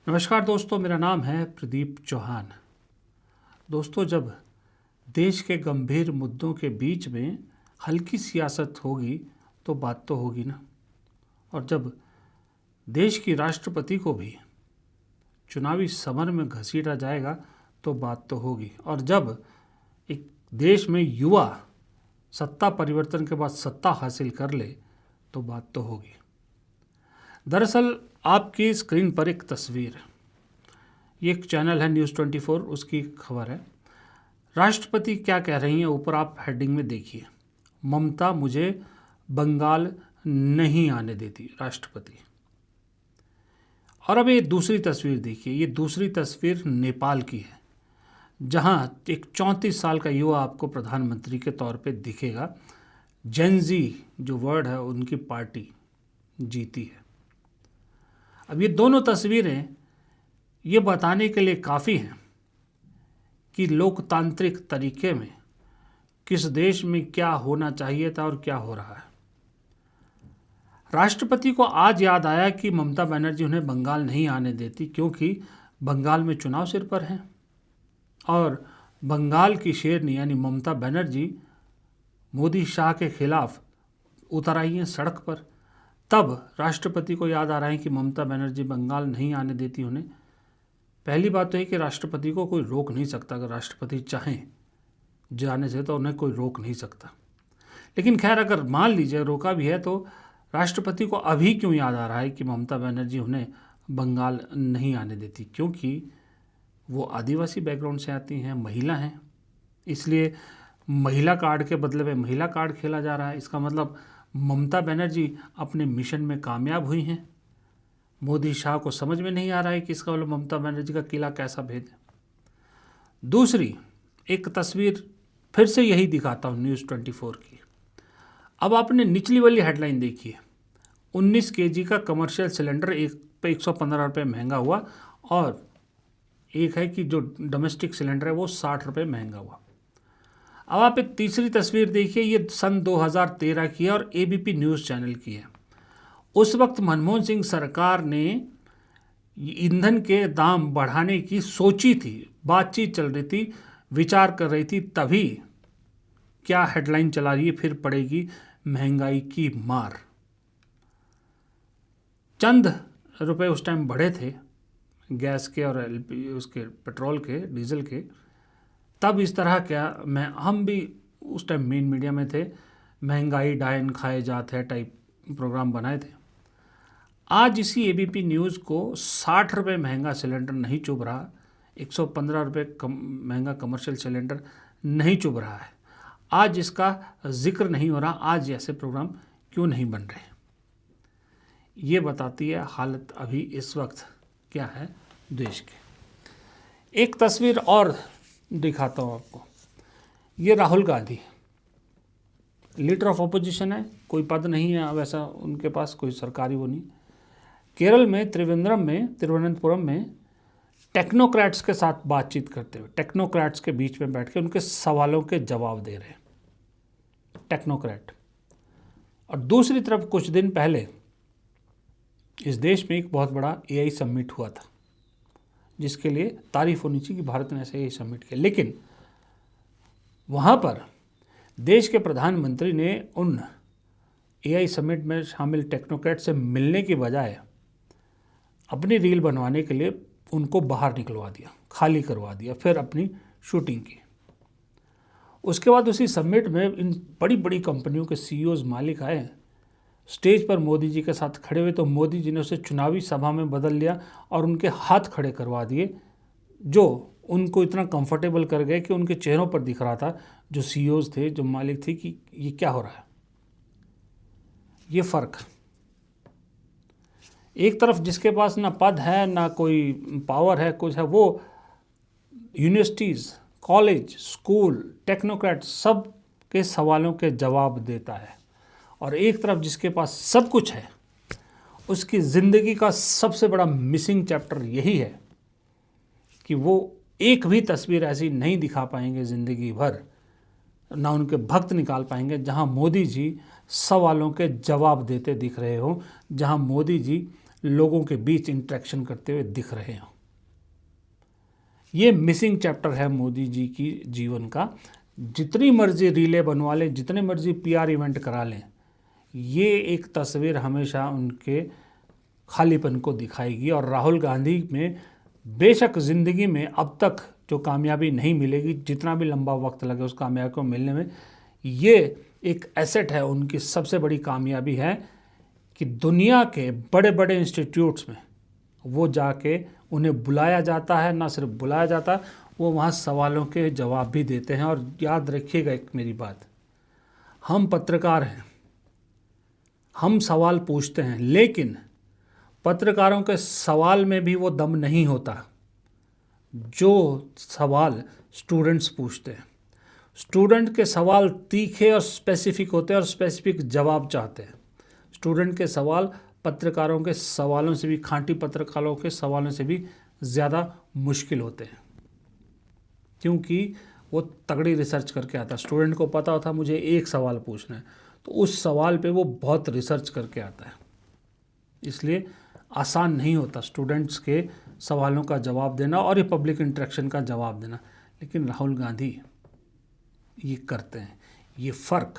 नमस्कार दोस्तों, मेरा नाम है प्रदीप चौहान। दोस्तों, जब देश के गंभीर मुद्दों के बीच में हल्की सियासत होगी तो बात तो होगी ना। और जब देश की राष्ट्रपति को भी चुनावी समर में घसीटा जाएगा तो बात तो होगी। और जब एक देश में युवा सत्ता परिवर्तन के बाद सत्ता हासिल कर ले तो बात तो होगी। दरअसल आपकी स्क्रीन पर एक तस्वीर, ये एक चैनल है न्यूज़ 24, उसकी खबर है। राष्ट्रपति क्या कह रही हैं, ऊपर आप हेडिंग में देखिए, ममता मुझे बंगाल नहीं आने देती, राष्ट्रपति। और अब ये दूसरी तस्वीर देखिए, ये दूसरी तस्वीर नेपाल की है, जहां एक 34 साल का युवा आपको प्रधानमंत्री के तौर पे दिखेगा। जेनजी जो वर्ड है, उनकी पार्टी जीती है। अब ये दोनों तस्वीरें ये बताने के लिए काफ़ी हैं कि लोकतांत्रिक तरीके में किस देश में क्या होना चाहिए था और क्या हो रहा है। राष्ट्रपति को आज याद आया कि ममता बनर्जी उन्हें बंगाल नहीं आने देती, क्योंकि बंगाल में चुनाव सिर पर हैं और बंगाल की शेरनी यानी ममता बनर्जी मोदी शाह के खिलाफ उतर आई हैं सड़क पर। तब राष्ट्रपति को याद आ रहा है कि ममता बनर्जी बंगाल नहीं आने देती उन्हें। पहली बात तो है कि राष्ट्रपति को कोई रोक नहीं सकता। अगर राष्ट्रपति चाहें जाने से तो उन्हें कोई रोक नहीं सकता। लेकिन खैर, अगर मान लीजिए रोका भी है तो राष्ट्रपति को अभी क्यों याद आ रहा है कि ममता बनर्जी उन्हें बंगाल नहीं आने देती? क्योंकि वो आदिवासी बैकग्राउंड से आती हैं, महिला हैं, इसलिए महिला कार्ड के बदले में महिला कार्ड खेला जा रहा है। इसका मतलब ममता बनर्जी अपने मिशन में कामयाब हुई हैं। मोदी शाह को समझ में नहीं आ रहा है कि इसका मतलब ममता बनर्जी का किला कैसा भेद है। दूसरी एक तस्वीर फिर से यही दिखाता हूँ, न्यूज़ 24 की। अब आपने निचली वाली हेडलाइन देखी है, 19 केजी का कमर्शियल सिलेंडर एक पे 115 रुपये महंगा हुआ, और एक है कि जो डोमेस्टिक सिलेंडर है वो 60 रुपये महंगा हुआ। अब आप एक तीसरी तस्वीर देखिए, ये सन 2013 की है और एबीपी न्यूज़ चैनल की है। उस वक्त मनमोहन सिंह सरकार ने ईंधन के दाम बढ़ाने की सोची थी, बातचीत चल रही थी, विचार कर रही थी, तभी क्या हेडलाइन चला रही है, फिर पड़ेगी महंगाई की मार। चंद रुपए उस टाइम बढ़े थे गैस के और एलपी उसके पेट्रोल के, डीजल के, तब इस तरह क्या हम भी उस टाइम मेन मीडिया में थे, महंगाई डायन खाए जाते हैं टाइप प्रोग्राम बनाए थे। आज इसी एबीपी न्यूज़ को 60 रुपये महंगा सिलेंडर नहीं चुभ रहा, 115 रुपये महंगा कमर्शियल सिलेंडर नहीं चुभ रहा है। आज इसका जिक्र नहीं हो रहा, आज ऐसे प्रोग्राम क्यों नहीं बन रहे? ये बताती है हालत अभी इस वक्त क्या है देश के। एक तस्वीर और दिखाता हूँ आपको, ये Rahul Gandhi leader of opposition है, कोई पद नहीं है वैसा उनके पास, कोई सरकारी वो नहीं। केरल में तिरुवनंतपुरम में टेक्नोक्रेट्स के साथ बातचीत करते हुए, टेक्नोक्रेट्स के बीच में बैठ के उनके सवालों के जवाब दे रहे हैं टेक्नोक्रेट। और दूसरी तरफ कुछ दिन पहले इस देश में एक बहुत बड़ा एआई समिट हुआ था, जिसके लिए तारीफ होनी चाहिए कि भारत ने ऐसे एआई समिट किया। लेकिन वहाँ पर देश के प्रधानमंत्री ने उन एआई समिट में शामिल टेक्नोक्रेट से मिलने की बजाय अपनी रील बनवाने के लिए उनको बाहर निकलवा दिया, खाली करवा दिया, फिर अपनी शूटिंग की। उसके बाद उसी समिट में इन बड़ी बड़ी कंपनियों के सीईओज, मालिक आए, स्टेज पर मोदी जी के साथ खड़े हुए, तो मोदी जी ने उसे चुनावी सभा में बदल लिया और उनके हाथ खड़े करवा दिए, जो उनको इतना कंफर्टेबल कर गए कि उनके चेहरों पर दिख रहा था, जो सीईओज थे, जो मालिक थे, कि ये क्या हो रहा है। ये फ़र्क, एक तरफ जिसके पास ना पद है ना कोई पावर है, कुछ है, वो यूनिवर्सिटीज़, कॉलेज, स्कूल, टेक्नोक्रेट सब के सवालों के जवाब देता है, और एक तरफ जिसके पास सब कुछ है, उसकी ज़िंदगी का सबसे बड़ा मिसिंग चैप्टर यही है कि वो एक भी तस्वीर ऐसी नहीं दिखा पाएंगे ज़िंदगी भर, ना उनके भक्त निकाल पाएंगे, जहां मोदी जी सवालों के जवाब देते दिख रहे हो, जहां मोदी जी लोगों के बीच इंटरेक्शन करते हुए दिख रहे हों। ये मिसिंग चैप्टर है मोदी जी की जीवन का। जितनी मर्जी रीले बनवा लें, जितने मर्जी पीआर इवेंट करा लें, ये एक तस्वीर हमेशा उनके खालीपन को दिखाएगी। और राहुल गांधी में बेशक ज़िंदगी में अब तक जो कामयाबी नहीं मिलेगी, जितना भी लंबा वक्त लगे उस कामयाबी को मिलने में, ये एक एसेट है। उनकी सबसे बड़ी कामयाबी है कि दुनिया के बड़े बड़े इंस्टीट्यूट्स में वो जाके उन्हें बुलाया जाता है, ना सिर्फ बुलाया जाता, वो वहाँ सवालों के जवाब भी देते हैं। और याद रखिएगा एक मेरी बात, हम पत्रकार हैं, हम सवाल पूछते हैं, लेकिन पत्रकारों के सवाल में भी वो दम नहीं होता जो सवाल स्टूडेंट्स पूछते हैं। स्टूडेंट के सवाल तीखे और स्पेसिफिक होते हैं और स्पेसिफिक जवाब चाहते हैं। स्टूडेंट के सवाल पत्रकारों के सवालों से भी, खांटी पत्रकारों के सवालों से भी ज़्यादा मुश्किल होते हैं, क्योंकि वो तगड़ी रिसर्च करके आता है। स्टूडेंट को पता होता है मुझे एक सवाल पूछना है, तो उस सवाल पे वो बहुत रिसर्च करके आता है। इसलिए आसान नहीं होता स्टूडेंट्स के सवालों का जवाब देना और ये पब्लिक इंटरेक्शन का जवाब देना, लेकिन राहुल गांधी ये करते हैं। ये फ़र्क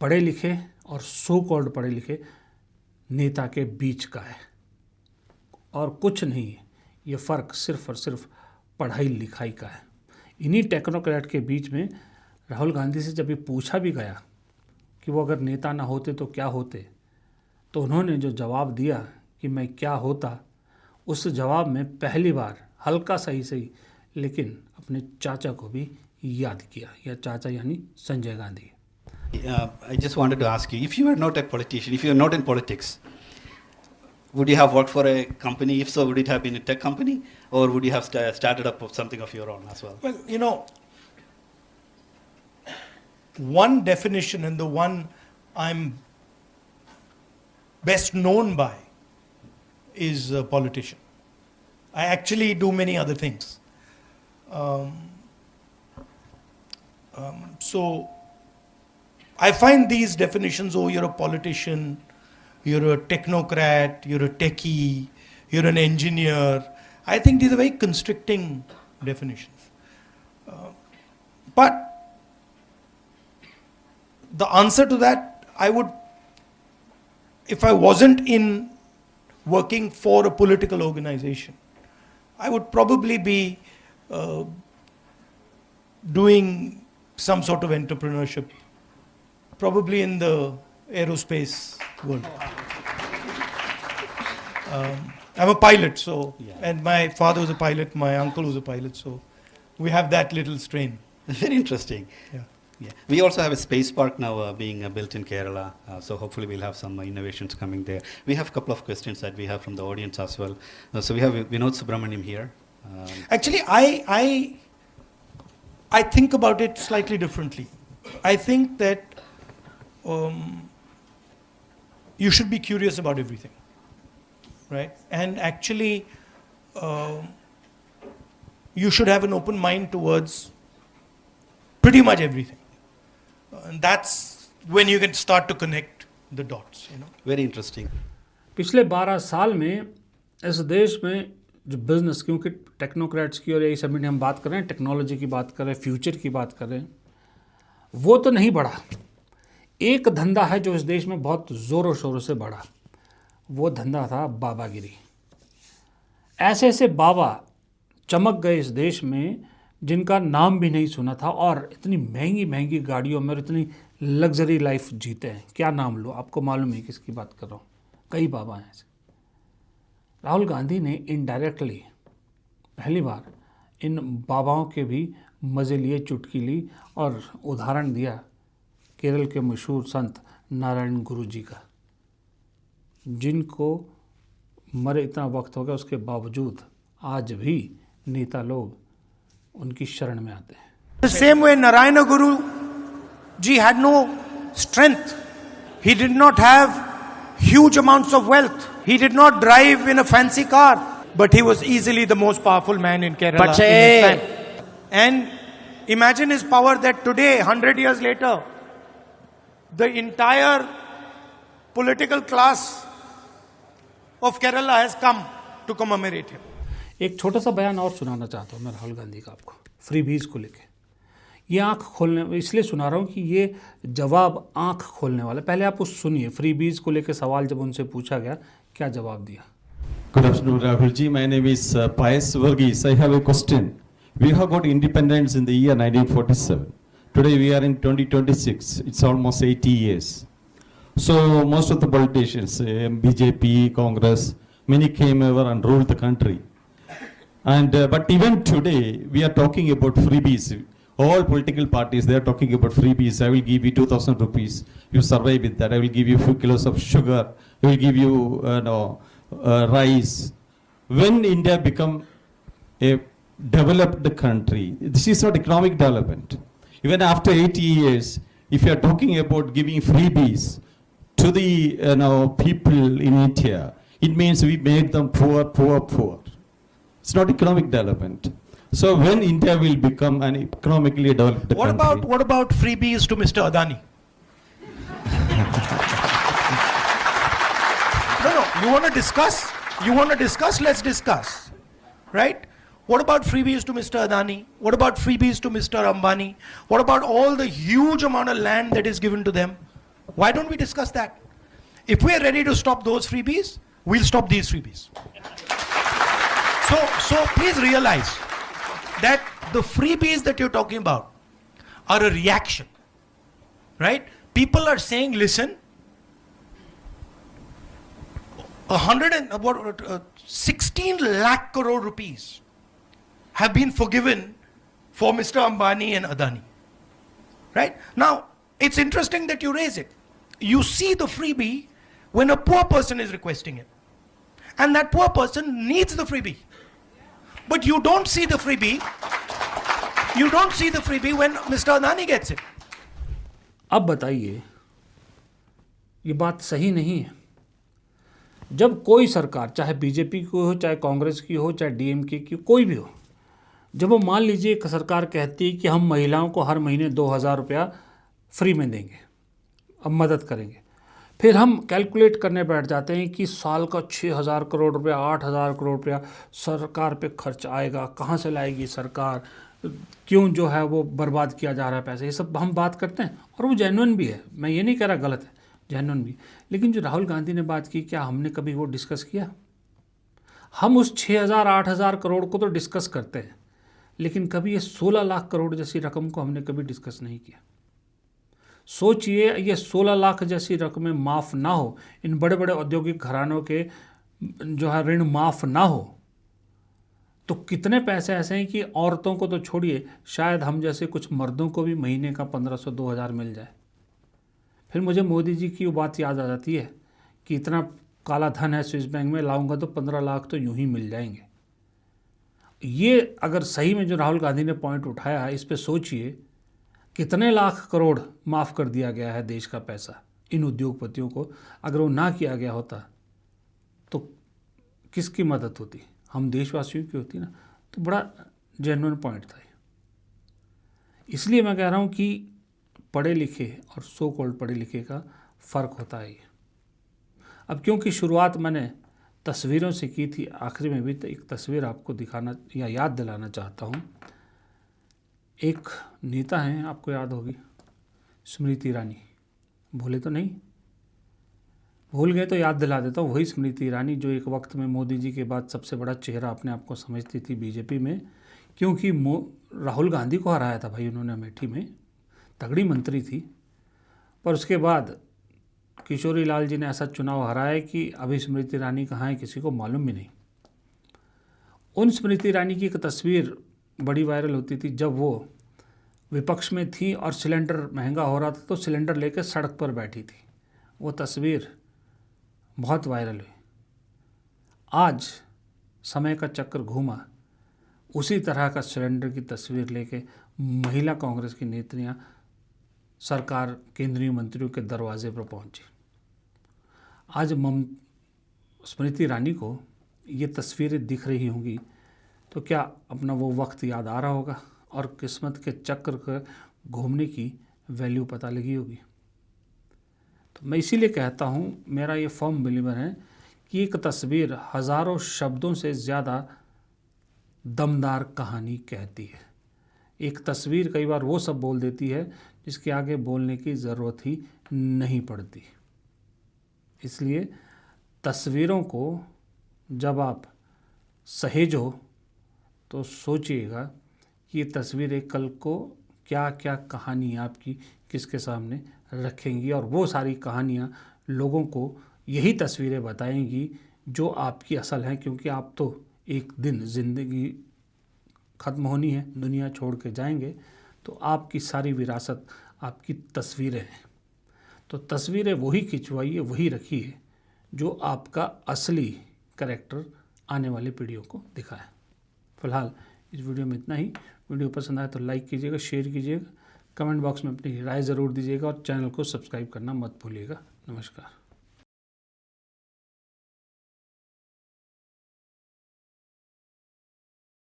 पढ़े लिखे और सो कॉल्ड पढ़े लिखे नेता के बीच का है और कुछ नहीं है। ये फ़र्क सिर्फ और सिर्फ पढ़ाई लिखाई का है। इन्हीं टेक्नोक्रेट के बीच में राहुल गांधी से जब ये पूछा भी गया कि वो अगर नेता ना होते तो क्या होते, तो उन्होंने जो जवाब दिया कि मैं क्या होता, उस जवाब में पहली बार हल्का सही सही लेकिन अपने चाचा को भी याद किया, या चाचा यानी Sanjay Gandhi. I just wanted to ask you, if you were not a politician, if you were not in politics, would you have worked for a company? If so, would it have been a tech company, or would you have started up something of your own as well? Well, you know, one definition and the one I'm best known by is a politician. I actually do many other things. So I find these definitions, oh, you're a politician, you're a technocrat, you're a techie, you're an engineer, I think these are very constricting definitions. But the answer to that, I would, if I wasn't in working for a political organization, I would probably be doing some sort of entrepreneurship, probably in the aerospace world. I'm a pilot, so, and my father was a pilot, my uncle was a pilot, so we have that little strain. Very interesting. Yeah. Yeah. We also have a space park now being built in Kerala, so hopefully we'll have some innovations coming there. We have a couple of questions that we have from the audience as well. So we have Vinod Subramaniam here. Actually, I think about it slightly differently. I think that you should be curious about everything, right? And actually, you should have an open mind towards pretty much everything. And that's when you can start to connect the dots, you know. Very interesting. पिछले 12 साल में इस देश में जो business, क्योंकि technocrats की और यही समिट हम बात कर रहे हैं, टेक्नोलॉजी की बात कर रहे हैं, फ्यूचर की बात कर रहे हैं, वो तो नहीं बढ़ा। एक धंधा है जो इस देश में बहुत ज़ोरों शोरों से बढ़ा, वो धंधा था बाबागिरी। ऐसे ऐसे बाबा चमक गए इस देश में जिनका नाम भी नहीं सुना था, और इतनी महंगी महंगी गाड़ियों में और इतनी लग्जरी लाइफ जीते हैं। क्या नाम लो, आपको मालूम है किसकी बात कर रहा हूँ? कई बाबा हैं ऐसे। राहुल गांधी ने इनडायरेक्टली पहली बार इन बाबाओं के भी मज़े लिए, चुटकी ली और उदाहरण दिया केरल के मशहूर संत नारायण गुरु जी का, जिनको मरे इतना वक्त हो गया, उसके बावजूद आज भी नेता लोग उनकी शरण में आते हैं। The same way Narayana Guru ji had no strength. He did not have huge amounts of wealth. He did not drive in a fancy car, but he was easily the most powerful man in Kerala in his time. And imagine his power that today, 100 years later, the entire political class of Kerala has come to commemorate him. एक छोटा सा बयान और सुनाना चाहता हूँ मैं राहुल गांधी का आपको फ्री बीज को लेके। ये आँख खोलने इसलिए सुना रहा हूँ कि ये जवाब आँख खोलने वाला। पहले आप उस सुनिए, फ्री बीज को लेके सवाल जब उनसे पूछा गया क्या जवाब दिया। Good afternoon, Rahulji. My name is Payas Varghese. I have a question. We have got independence in the year 1947. Today we are in 2026. It's almost 80 years. So most of the politicians, BJP, Congress, many came over and ruled the country. And but even today we are talking about freebies. All political parties, they are talking about freebies. I will give you 2,000 rupees. You survive with that. I will give you a few kilos of sugar. I will give you rice. When India become a developed country, this is not economic development. Even after 80 years, if you are talking about giving freebies to the people in India, it means we made them poor, poor, poor. It's not economic development. So when India will become an economically developed country. What about freebies to Mr. Adani? No, you want to discuss? Let's discuss. Right? What about freebies to Mr. Adani? What about freebies to Mr. Ambani? What about all the huge amount of land that is given to them? Why don't we discuss that? If we are ready to stop those freebies, we'll stop these freebies. So please realize that the freebies that you're talking about are a reaction, right? People are saying, listen, 16 lakh crore rupees have been forgiven for Mr. Ambani and Adani, right? Now, it's interesting that you raise it. You see the freebie when a poor person is requesting it. And that poor person needs the freebie. But you don't see the freebie. You don't see the freebie when Mr. Adani gets it. अब बताइए, ये बात सही नहीं है। जब कोई सरकार, चाहे बीजेपी की हो, चाहे कांग्रेस की हो, चाहे डीएमके की, कोई भी हो, जब वो मान लीजिए एक सरकार कहती है कि हम महिलाओं को हर महीने 2,000 रुपया फ्री में देंगे, अब मदद करेंगे, फिर हम कैलकुलेट करने बैठ जाते हैं कि साल का 6,000 करोड़ रुपया, 8,000 करोड़ रुपया सरकार पे खर्च आएगा, कहाँ से लाएगी सरकार, क्यों जो है वो बर्बाद किया जा रहा है पैसे, ये सब हम बात करते हैं और वो जेन्युइन भी है। मैं ये नहीं कह रहा गलत है, जेन्युइन भी। लेकिन जो राहुल गांधी ने बात की, क्या हमने कभी वो डिस्कस किया? हम उस 6,000 8,000 करोड़ को तो डिस्कस करते हैं, लेकिन कभी ये 16 लाख करोड़ जैसी रकम को हमने कभी डिस्कस नहीं किया। सोचिए, ये 16 लाख जैसी रकमें माफ़ ना हो, इन बड़े बड़े औद्योगिक घरानों के जो है ऋण माफ़ ना हो, तो कितने पैसे ऐसे हैं कि औरतों को तो छोड़िए, शायद हम जैसे कुछ मर्दों को भी महीने का 1,500 2,000 मिल जाए। फिर मुझे मोदी जी की वो बात याद आ जाती है कि इतना काला धन है स्विस बैंक में, लाऊंगा तो 15 लाख तो यूं ही मिल जाएंगे। ये अगर सही में जो राहुल गांधी ने पॉइंट उठाया है, इस पे सोचिए कितने लाख करोड़ माफ़ कर दिया गया है देश का पैसा इन उद्योगपतियों को। अगर वो ना किया गया होता तो किसकी मदद होती? हम देशवासियों की होती ना। तो बड़ा जेन्युइन पॉइंट था। इसलिए मैं कह रहा हूँ कि पढ़े लिखे और सो कॉल्ड पढ़े लिखे का फ़र्क होता है। अब क्योंकि शुरुआत मैंने तस्वीरों से की थी, आखिरी में भी तो एक तस्वीर आपको दिखाना या याद दिलाना चाहता हूँ। एक नेता हैं, आपको याद होगी, स्मृति ईरानी। भूले तो नहीं? भूल गए तो याद दिला देता हूँ। वही स्मृति ईरानी जो एक वक्त में मोदी जी के बाद सबसे बड़ा चेहरा अपने आप को समझती थी बीजेपी में, क्योंकि राहुल गांधी को हराया था भाई उन्होंने अमेठी में, तगड़ी मंत्री थी। पर उसके बाद किशोरी लाल जी ने ऐसा चुनाव हराया कि अभी स्मृति ईरानी कहाँ है किसी को मालूम भी नहीं। उन स्मृति ईरानी की एक तस्वीर बड़ी वायरल होती थी जब वो विपक्ष में थी और सिलेंडर महंगा हो रहा था तो सिलेंडर लेकर सड़क पर बैठी थी। वो तस्वीर बहुत वायरल हुई। आज समय का चक्र घूमा, उसी तरह का सिलेंडर की तस्वीर लेके महिला कांग्रेस की नेत्रियां सरकार केंद्रीय मंत्रियों के दरवाजे पर पहुंची। आज स्मृति ईरानी को ये तस्वीरें दिख रही होंगी तो क्या अपना वो वक्त याद आ रहा होगा और किस्मत के चक्र के घूमने की वैल्यू पता लगी होगी। तो मैं इसीलिए कहता हूँ, मेरा ये फर्म बिलीवर है कि एक तस्वीर हज़ारों शब्दों से ज़्यादा दमदार कहानी कहती है। एक तस्वीर कई बार वो सब बोल देती है जिसके आगे बोलने की ज़रूरत ही नहीं पड़ती। इसलिए तस्वीरों को जब आप सहेजो तो सोचिएगा कि ये तस्वीरें कल को क्या क्या कहानी आपकी किसके सामने रखेंगी, और वो सारी कहानियाँ लोगों को यही तस्वीरें बताएंगी जो आपकी असल हैं, क्योंकि आप तो एक दिन ज़िंदगी ख़त्म होनी है, दुनिया छोड़ के जाएंगे, तो आपकी सारी विरासत आपकी तस्वीरें हैं। तो तस्वीरें वही खिंचवाइए, वही रखिए जो आपका असली कैरेक्टर आने वाली पीढ़ियों को दिखाए। फ़िलहाल इस वीडियो में इतना ही। वीडियो पसंद आए तो लाइक कीजिएगा, शेयर कीजिएगा, कमेंट बॉक्स में अपनी राय ज़रूर दीजिएगा और चैनल को सब्सक्राइब करना मत भूलिएगा। नमस्कार।